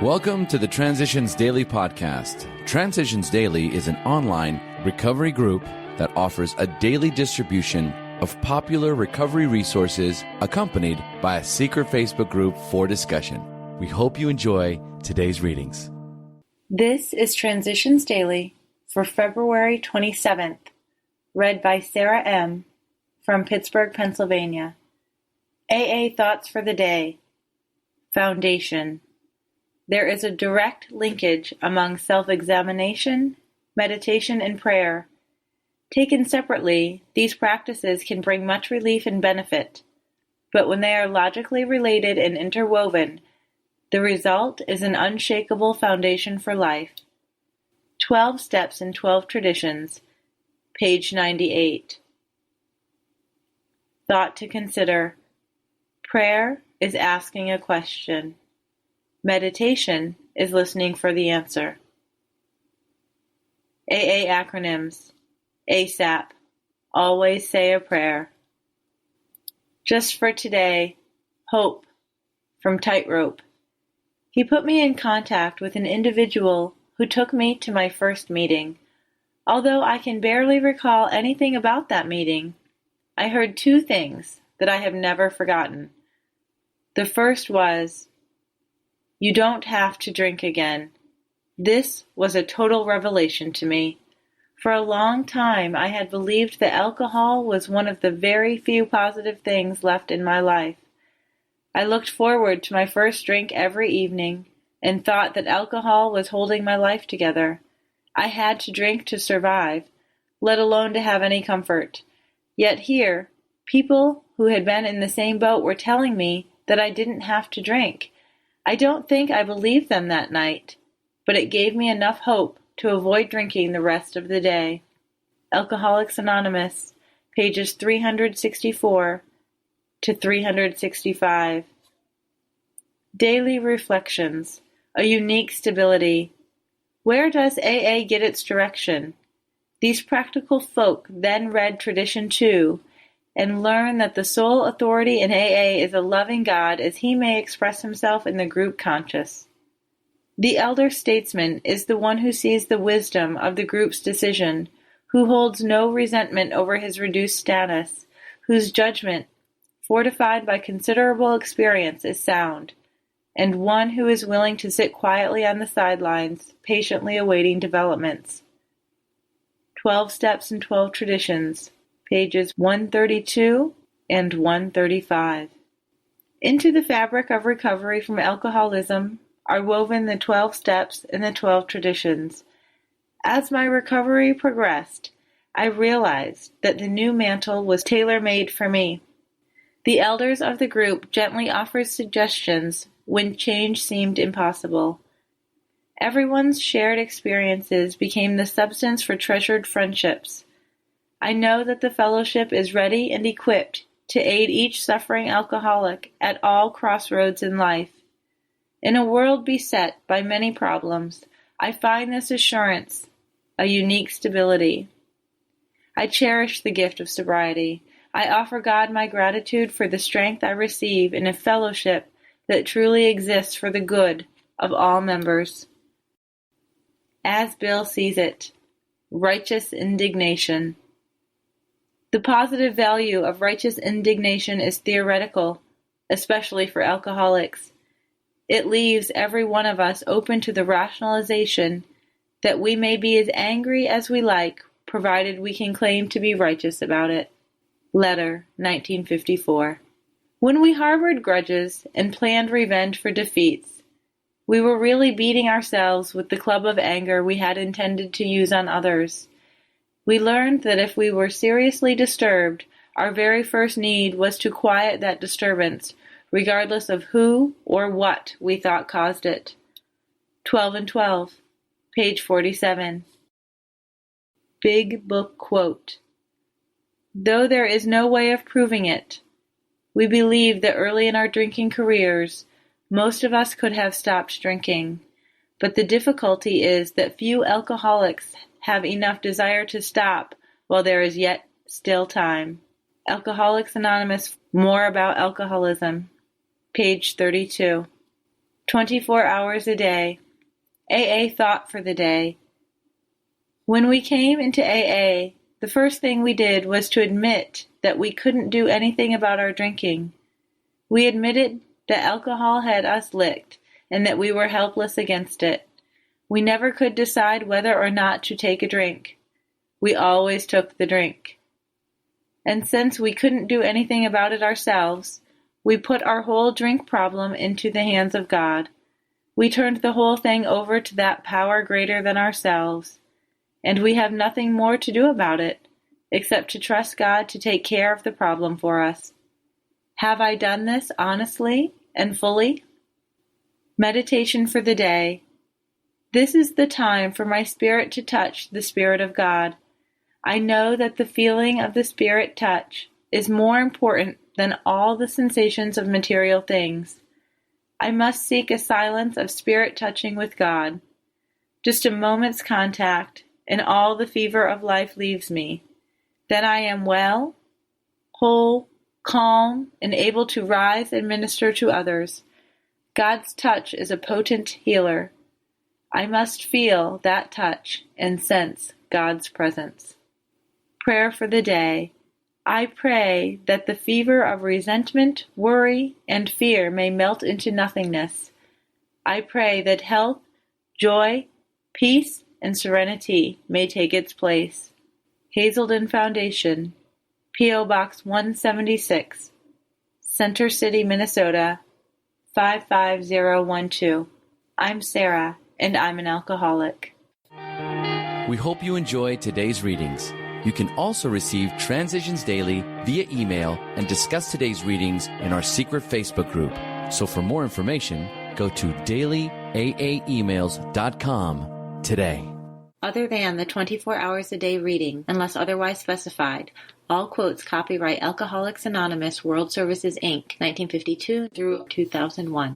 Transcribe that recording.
Welcome to the Transitions Daily podcast. Transitions Daily is an online recovery group that offers a daily distribution of popular recovery resources accompanied by a secret Facebook group for discussion. We hope you enjoy today's readings. This is Transitions Daily for February 27th, read by Sarah M. from Pittsburgh, Pennsylvania. AA Thoughts for the Day. Foundation. There is a direct linkage among self-examination, meditation, and prayer. Taken separately, these practices can bring much relief and benefit, but when they are logically related and interwoven, the result is an unshakable foundation for life. 12 Steps and 12 Traditions, page 98. Thought to consider. Prayer is asking a question. Meditation is listening for the answer. AA acronyms. ASAP. Always say a prayer. Just for today. Hope. From Tightrope. He put me in contact with an individual who took me to my first meeting. Although I can barely recall anything about that meeting, I heard two things that I have never forgotten. The first was, "You don't have to drink again." This was a total revelation to me. For a long time, I had believed that alcohol was one of the very few positive things left in my life. I looked forward to my first drink every evening and thought that alcohol was holding my life together. I had to drink to survive, let alone to have any comfort. Yet here, people who had been in the same boat were telling me that I didn't have to drink. I don't think I believed them that night, but it gave me enough hope to avoid drinking the rest of the day. Alcoholics Anonymous, pages 364 to 365. Daily Reflections, a unique stability. Where does AA get its direction? These practical folk then read Tradition 2 and learn that the sole authority in AA is a loving God as he may express himself in the group conscious. The elder statesman is the one who sees the wisdom of the group's decision, who holds no resentment over his reduced status, whose judgment, fortified by considerable experience, is sound, and one who is willing to sit quietly on the sidelines, patiently awaiting developments. 12 Steps and 12 Traditions, pages 132 and 135. Into the fabric of recovery from alcoholism are woven the 12 steps and the 12 traditions. As my recovery progressed, I realized that the new mantle was tailor-made for me. The elders of the group gently offered suggestions when change seemed impossible. Everyone's shared experiences became the substance for treasured friendships. I know that the fellowship is ready and equipped to aid each suffering alcoholic at all crossroads in life. In a world beset by many problems, I find this assurance a unique stability. I cherish the gift of sobriety. I offer God my gratitude for the strength I receive in a fellowship that truly exists for the good of all members. As Bill sees it, righteous indignation. The positive value of righteous indignation is theoretical, especially for alcoholics. It leaves every one of us open to the rationalization that we may be as angry as we like, provided we can claim to be righteous about it. Letter, 1954. When we harbored grudges and planned revenge for defeats, we were really beating ourselves with the club of anger we had intended to use on others. We learned that if we were seriously disturbed, our very first need was to quiet that disturbance, regardless of who or what we thought caused it. 12 and 12, page 47. Big Book Quote. Though there is no way of proving it, we believe that early in our drinking careers, most of us could have stopped drinking, but the difficulty is that few alcoholics have enough desire to stop while there is yet still time. Alcoholics Anonymous, more about alcoholism, page 32. 24 hours a day. AA thought for the day. When we came into AA, the first thing we did was to admit that we couldn't do anything about our drinking. We admitted that alcohol had us licked and that we were helpless against it. We never could decide whether or not to take a drink. We always took the drink. And since we couldn't do anything about it ourselves, we put our whole drink problem into the hands of God. We turned the whole thing over to that power greater than ourselves, and we have nothing more to do about it, except to trust God to take care of the problem for us. Have I done this honestly and fully? Meditation for the day. This is the time for my spirit to touch the Spirit of God. I know that the feeling of the Spirit touch is more important than all the sensations of material things. I must seek a silence of spirit touching with God. Just a moment's contact, and all the fever of life leaves me. Then I am well, whole, calm, and able to rise and minister to others. God's touch is a potent healer. I must feel that touch and sense God's presence. Prayer for the day. I pray that the fever of resentment, worry, and fear may melt into nothingness. I pray that health, joy, peace, and serenity may take its place. Hazelden Foundation, P.O. Box 176, Center City, Minnesota, 55012. I'm Sarah, and I'm an alcoholic. We hope you enjoyed today's readings. You can also receive Transitions Daily via email and discuss today's readings in our secret Facebook group. So for more information, go to dailyaaemails.com today. Other than the 24 hours a day reading, unless otherwise specified, all quotes copyright Alcoholics Anonymous World Services, Inc., 1952 through 2001.